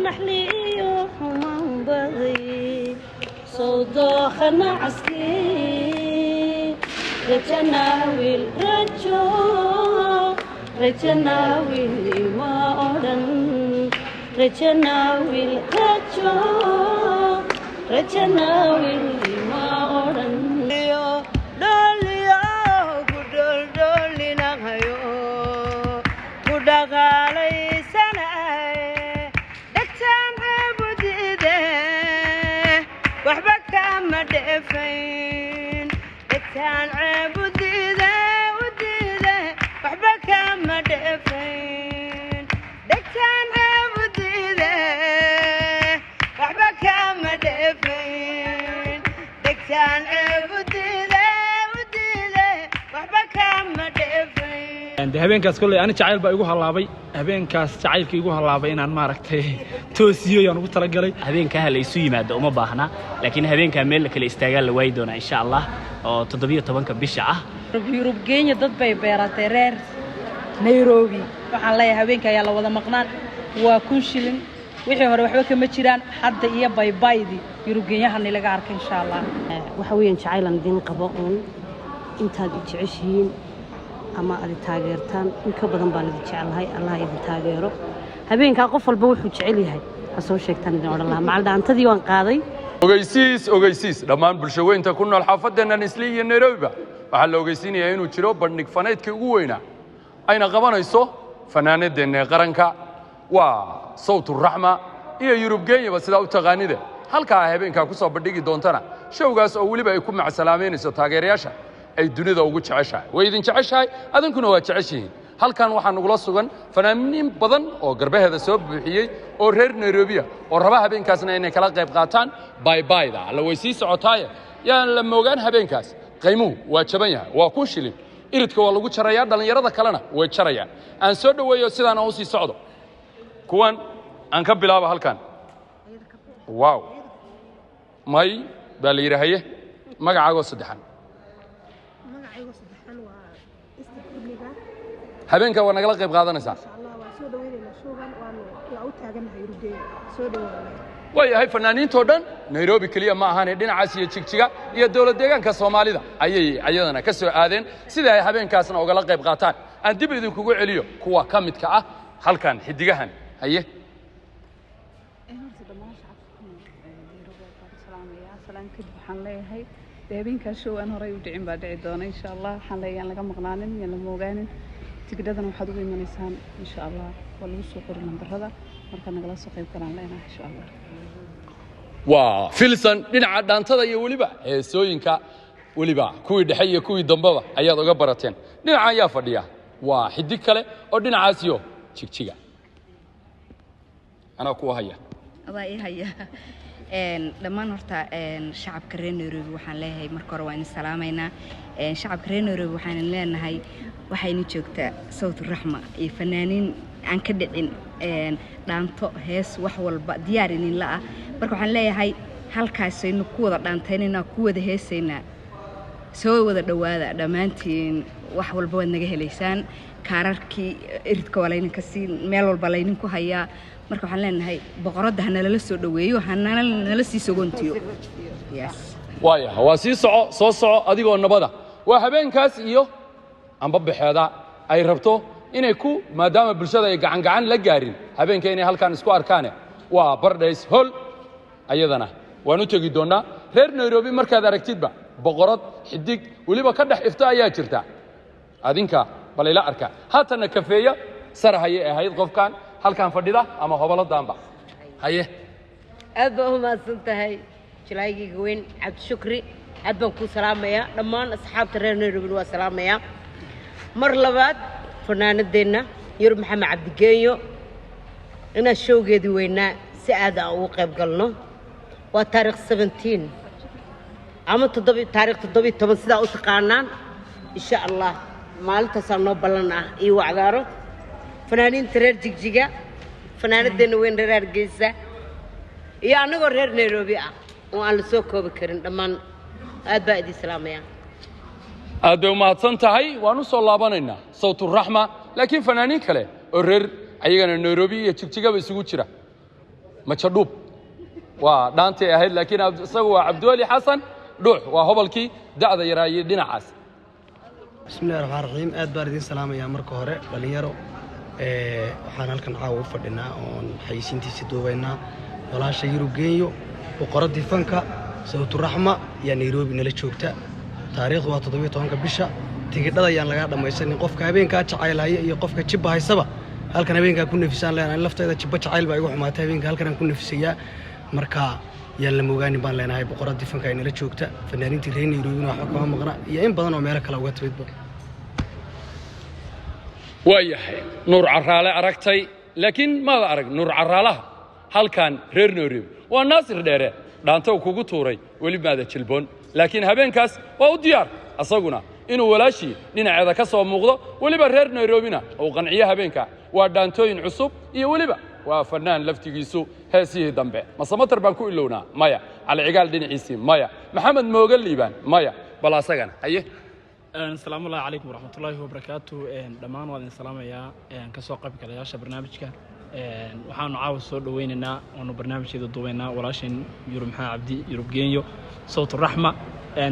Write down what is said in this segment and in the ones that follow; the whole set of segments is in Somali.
نحليو حمان بضي صداخنا عسكي رجناويل رجناويل ما أودن رجناويل رجناويل ما أودن دوليو دولي نغيو دغالي سنة دكتان عبوديده وحبك مدفين دكتان عبوديده وديده وحبك مدفين دكتان عبوديده وحبك مدفين دكتان عبوديده وديده وحبك مدفين habeenkaas kulay ani jacayl baa igu halaabay habeenkaas jacaylkii igu halaabay inaan maaragtay toosiyo yaan ugu talagalay habeenka la isu yimaado uma baahna laakiin habeenka meel kale istaaga la way doona insha Allah oo 17 bisha ah Yurub Kenya dad bay beeratay reer Nairobi waxaan leeyahay habeenka ayaa la wada maqnaan waa kun shilin wixii hore waxba kama jiraan hadda iyo baybaydi Yurub Kenya han laga arkay insha Allah waxa weeyaan jacaylan din qabo intaad jeceshiin ama aad taageertaan in ka badan baa la jecelahay Allah idin taageero habeenka qof walba wuxuu jecel yahay soo sheegtaan idin oran lahaa macal dhaantadii waan qaaday ogeysiis dhammaan bulshaweynta ku nool xaafadeena Isli iyo Nairobi waxa la ogeysiinayaa inuu jiro bandhig faneedkii ugu weynaa ayna qabanayso fanaanadeena qaranka waa Sawtur Rahma iyo Yurub Kenya sida u taqaanida halka habeenka ku soo bandhigi doontana showgaas oo waliba ay ku macsalaameynayso taageerayaasha ay dunida ugu jeceshahay way idin jeceshahay adinkuna waa jeceshiin halkan waxaan ugu la sugan fanaaniin badan oo garbaheeda soo buuxiyay oo reer Nairobi oo raba habeenkaasna inay kala qayb qaataan baybayda la way sii socotaay yaan la moogaan habeenkaas qiimuhu waa jaban yahay waa ku shilin iridka waa lagu jarayaa dhalinyarada kalena way jarayaan aan soo dhaweeyo sidaan oo sii socdo kuwan aan ka bilaabo halkan wow may baa la yiraahday magacaago saddexan habeenka waa nagala qayb qaadanaysaa way ahay fanaaniinto dhan Nairobi kaliya ma ahaan dhinacaas iyo jigjiga iyo dawlad deegaanka Soomaalida ayay ayadana ka soo aadeen sida ay habeenkaasna uga qayb qaataan aan dib idin kugu celiyo kuwa ka midka ah halkan xidigahan haye waxaan leeyahay habeenkaas show aan horay u dhicin baa dhici doona insha Allah waxaan leeyahay laga maqnaanin iyo la moogaanin tigidhadan waxaad ugu imanaysaan insha Allah waa lagu soo qorin nambarada marka nagala soo qayb galaan leenahay insha Allah waa filsan dhinaca dhaantada iyo waliba heesooyinka waliba kuwii dhexe iyo kuwii dambaba ayaad uga barateen dhinaca ayaa fadhiya waa xidig kale oo dhinacaas iyo jigjiga ana ku haya dhammaan horta shacabka reer Nairobi waxaan leeyahay marka hore waan salaameynaa shacabka reer Nairobi waxaan leenahay waxayna joogtaa Sawtur Rahma iyo fanaaniin aan ka dhicin dhaanto hees wax walba diyaarin la ah marka waxaan leeyahay halkaas aynu ku wada dhaantaynayna ku wada heesayna soo wada dhawaada dhamaantiin wax walba wad naga heleysaan kaararkii iridka walayn ka siin meel walba laynin ku hayaa marka waxaan leenahay boqorada hanala la soo dhaweeyo hanala sii sogontiyo yes waaya waa sii soo soco adigoo nabada waa habeenkaas iyo amba baxeeda ay rabto inay ku maadaama bulshada ay gacan la gaarin habeenka inay halkan isku arkaan waa Paradise Hall ayadana waan u tagi doonaa reer Nairobi markaad aragtidba boqorad xidig waliba ka dhex ifta ayaa jirta adinka bal ila arka haatana kafeeya sarahaye ahayd qofkan halkan fadhida ama hobaladaanba haye aad baa u mahadsantahay jilaygiga weyn Cabdi Shukri aad baan ku salaamaya dhammaan asxaabta reer Nairobi waa salaamaya mar labaad fanaanadeena Yurub Maxamed Cabdi Geeyo ina showgeedii weynaa si aad ah ugu qayb galno waa taariikh 17 ama taariikh 17 sida u taqaanaan insha Allah maalintaas noo ballan ah iyo wacdaaro fanaaniinta reer jigjiga fanaanadeena weyn reer Hargeysa iyo anagoo reer Nairobi ah oo aan la soo koobi karin dhammaan aad baa idin salaamaya aad bay u mahadsan tahay waan u soo laabanaynaa Sawtur Rahma laakiin fanaaniin kale oo reer ayagana Nairobi iyo jigjiga isugu jira majadhuub waa dhaantay ahayd laakiin isagu waa cabdiweli xasan dhuux waa hobolkii da'da yaraayay dhinacaas bismillahi raxmaani raxiim aad baan idin salaamayaa marka hore dhalinyaro waxaan halkan caawa u fadhinaa oon xayisiintiisa duubaynaa walaasha yurub geenyo boqoradii fanka sawturaxma ayaa nairobi nala joogta taariikhdu waa 17 bisha tigidhada ayaan laga dhamaysanin qofka habeenkaa jacaylaya iyo qofka jibba haysaba halkan habeenkaa ku nafisaan leenahay lafteeda jibba jacayl baa igu xumaatay habeenka halkan aan ku nafisayaa marka yaan la moogaani baan leenahay boqoradii fanka ay nala joogta fanaaniintii reer Nairobi waxa kama maqna iyo in badan oo meel kale uga timidba waayahay nuur caraale aragtay laakiin maada arag nuur caraalaha halkan reer Nairobi waa naasir dheere dhaanta uu kugu tuuray weli maada jilboon laakiin habeenkaas waa u diyaar asaguna inuu walaashii dhinaceeda ka soo muuqdo weliba reer Nairobina uu qanciyo habeenka waa dhaantooyin cusub iyo weliba waa fanaan laftigiisu heesihii dambe masamatar baan ku ilownaa maya cali cigaal dhinaciisii maya maxamed moogal liibaan maya bal asagana haye asalaamu calaykum waraxmatullaahi wabarakaatu dhammaan waan idin salaamayaa ka soo qayb galayaasha barnaamijka waxaanu caawa soo dhaweynaynaa oonu barnaamijkeeda duubaynaa walaasheen yurub maxaa cabdi yurub geenyo sawturaxma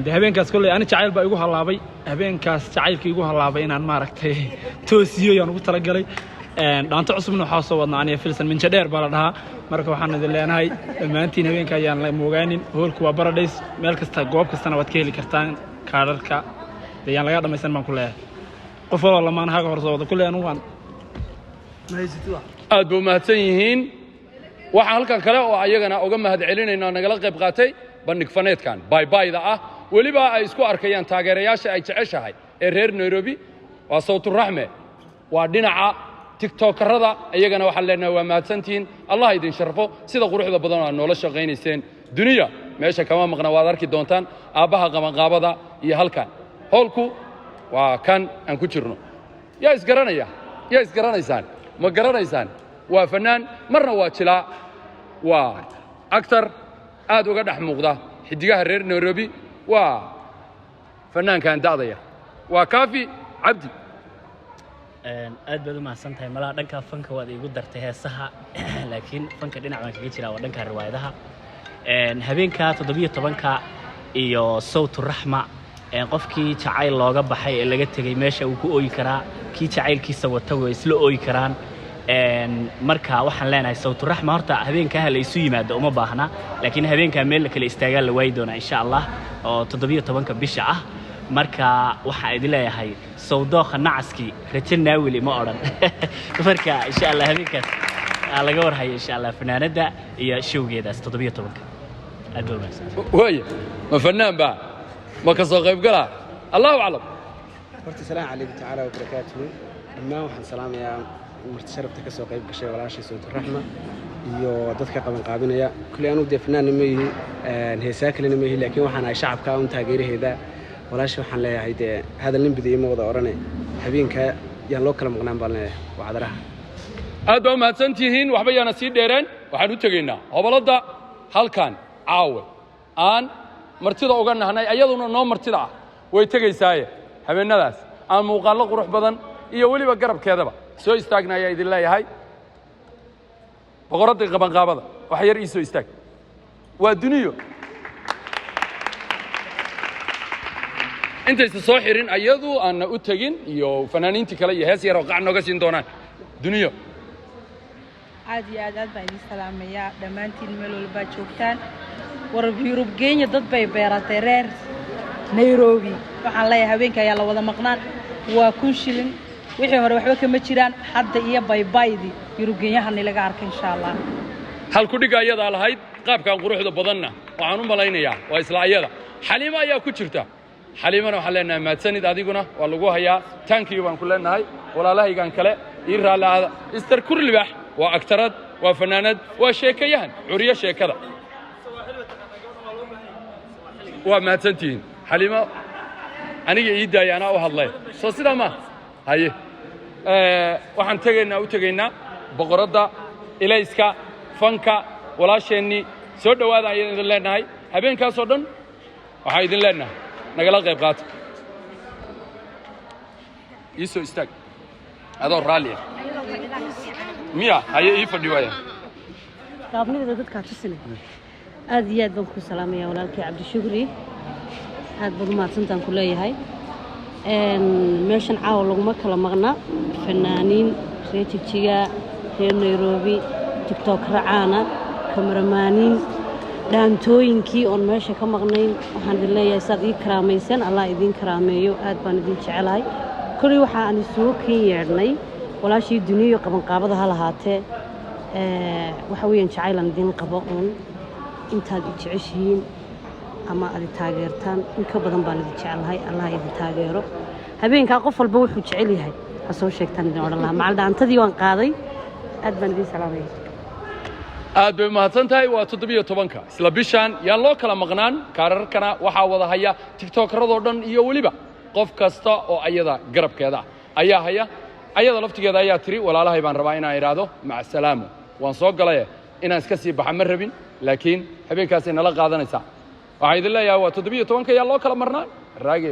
de habeenkaas kolley ani jacayl baa igu halaabay habeenkaas jacaylkii igu halaabay inaan maaragtay toosiyo yaan ugu talagalay dhaanto cusubna waxaa soo wadnaa aniga filsan minja dheer baa la dhahaa marka waxaan idin leenahay dhammaantiin habeenka ayaan la moogaanin hoolku waa Paradise meel kasta goob kastana waad ka heli kartaan kaadharka ayaan laga dhamaysan baan ku leeyahay qof walba lamaan haga hor soo wada kullee anu waan aad buu mahadsan yihiin waxaan halkan kale oo ayagana uga mahad celinayna nagala qayb qaatay bandhig faneedkan baybayda ah weliba ay isku arkayaan taageerayaasha ay jeceshahay ee reer Nairobi waa sawturaxme waa dhinaca tiktokarada ayagana waxaan leenahay waa mahadsantiin allah idin sharfo sida quruxda badan oo noola shaqaynayseen duniya meesha kama maqna waad arki doontaan aabaha qabanqaabada iyo halkan howlku waa kan aan ku jirno yaa isgaranaysaan ma garanaysaan waa fanaan marna waa jilaa waa actor aad uga dhex muuqda xidigaha reer Nairobi waa fanaankan da'daya waa Kaafi Cabdi aad baad u mahadsantahay malaha dhanka fanka waad igu dartay heesaha laakiin fanka dhinac baan kaga jiraa waa dhanka riwaayadaha habeenka 17ka iyo sawturaxma qofkii jacayl looga baxay ee laga tagay meesha uu ku ooyi karaa kii jacaylkiisa wata way isla ooyi karaan marka waxaan leenahay sawturaxma horta habeenka la isu yimaado uma baahna laakiin habeenka meel kale istaagaa la waay doona insha Allah oo 17ka bisha ah marka waxa idin leeyahay sawdooqa nacaski rajana wili ma oran marka insha Allah habeenkaas laga warhayo insha Allah fanaanada iyo showgeedaas 17ka aad baa wanaagsan way ma fanaan ba ما كسر غيب قلا الله أعلم. ورت السلام عليكم تعالى وبركاته. ما وحن سلام يا مرتشرف تكسر غيب كشيء ولا شيء صوت الرحمة. يو ضدك قبل قابلنا يا كل أنو دفنان نمي هي ساكن نمي لكن وحنا شعب كون تاجره هذا ولا شيء وحنا لا هيدا هذا اللي بدي موضوع أوراني حبين ك يالله كلام غنام بالنا وعذرها. هذا ما سنتيهين وحبينا نسير ديرن وحنو تجينا هبلدا هل كان عاول آن martida uga nahnay ayaduna noo martida ah way tagaysay habeenadaas aan muuqaalo qurux badan iyo waliba garabkeedaba soo istaagnaya idin leeyahay boqoradii qabanqaabada wax yar ii soo istaag waa duniyo intaysa soo xirin ayadu aan u tagin iyo fanaaniintii kale iyo hees yar oo qacan nooga siin doonaan duniyo aad iyo aad baan idin salaamayaa dhammaantiin meel walba joogtaan warab yurub Kenya dad bay beeratay reer Nairobi waxaan leeyahay habeenka ayaa la wada maqnaan waa kun shilin wixii hore waxba kama jiraan hadda iyo baybaydi yurub Kenya han laga arkay insha Allah hal ku dhiga ayada lahayd qaabkan quruxda badanna waxaan u malaynayaa waa isla ayada xaliima ayaa ku jirta xaliimana waxaan leenahay maadsanid adiguna waa lagu hayaa tankiyo baan ku leenahay walaalahaygan kale ii raalaada istar kurlibax waa aktarad waa fanaanad waa sheekayahan curiyo sheekada وما تنتين حليمة أنا يدا أنا أهلا صوصي ما هاي وحن تجينا وتجينا بقردة إليسكا فنكا ولا شيء سود وهذا يدل لنا هاي هبين كاسودن وهاي يدل لنا نقلا غيبات يسوع استك هذا رالي ميا هاي يفدي وياه qaabnida dadka tusina aad iyo aad baan ku salaamayaa walaalkay Cabdi Shukri aad baad u mahadsantaan ku leeyahay meeshan caawa laguma kala maqna fanaaniin reetijiga reer Nairobi TikTok racaana kameramaaniin dhaantooyinkii oon meesha ka maqnayn waxaan idin leeyahay saad ii karaamaysan Allah idin karaameeyo aad baan idin jecelahay kulli waxa aan soo keen yeernay walaashii duniyo qaban qaabada ha lahaatee waxa weeyaan jacaylan idin qabo oon intaad jeceshiin ama aad taageertaan in ka badan baan idin jecelahay Allah idin taageero habeenka qof walba wuxuu jecel yahay ha soo sheegtaan idin oran lahaa macal dhaantadii waan qaaday aad baan idin salaamay aad bay mahadsan tahay waa 17 isla bishan yaan loo kala maqnaan kaararkana waxaa wada haya tiktokeradoo dhan iyo weliba qof kasta oo ayada garabkeeda ayaa haya ayada laftigeeda ayaa tiri walaalahay baan rabaa inaan iraado mac salaamo waan soo galay inaan iska sii baxa ma rabin laakiin habeenkaas nala qaadanaysa waxaan idin leeyahay waa 17 yaan loo kala marnaan raage